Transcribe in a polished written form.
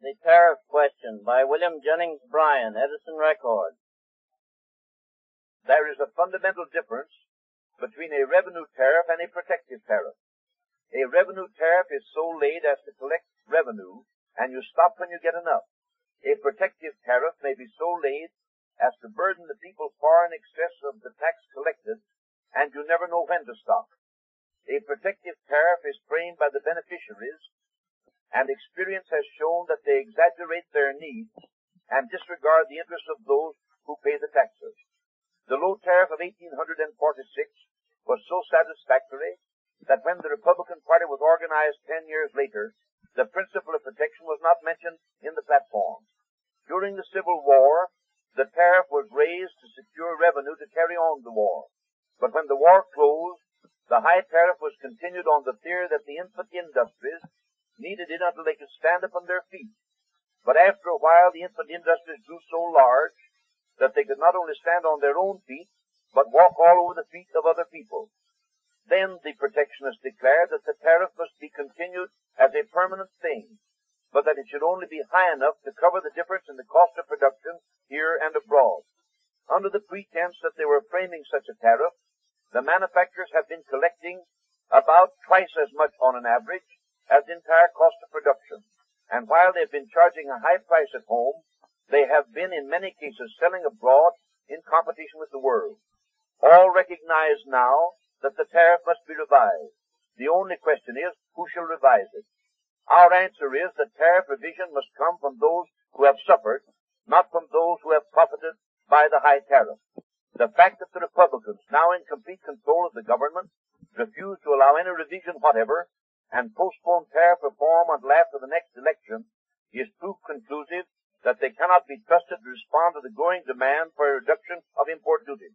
The Tariff Question by William Jennings Bryan, Edison Record. There is a fundamental difference between a revenue tariff and a protective tariff. A revenue tariff is so laid as to collect revenue, and you stop when you get enough. A protective tariff may be so laid as to burden the people far in excess of the tax collected, and you never know when to stop. A protective tariff is framed by the beneficiaries, and experience has shown that they exaggerate their needs and disregard the interests of those who pay the taxes. The low tariff of 1846 was so satisfactory that when the Republican Party was organized 10 years later, the principle of protection was not mentioned in the platform. During the Civil War, the tariff was raised to secure revenue to carry on the war. But when the war closed, the high tariff was continued on the theory that the infant industries needed it until they could stand upon their feet. But after a while, the infant industries grew so large that they could not only stand on their own feet, but walk all over the feet of other people. Then the protectionists declared that the tariff must be continued as a permanent thing, but that it should only be high enough to cover the difference in the cost of production here and abroad. Under the pretense that they were framing such a tariff, the manufacturers have been collecting about twice as much on an average as the entire cost of production. And while they've been charging a high price at home, they have been in many cases selling abroad in competition with the world. All recognize now that the tariff must be revised. The only question is, who shall revise it? Our answer is that tariff revision must come from those who have suffered, not from those who have profited by the high tariff. The fact that the Republicans, now in complete control of the government, refuse to allow any revision whatever and postpone tariff reform until after the next election is proof conclusive that they cannot be trusted to respond to the growing demand for a reduction of import duties.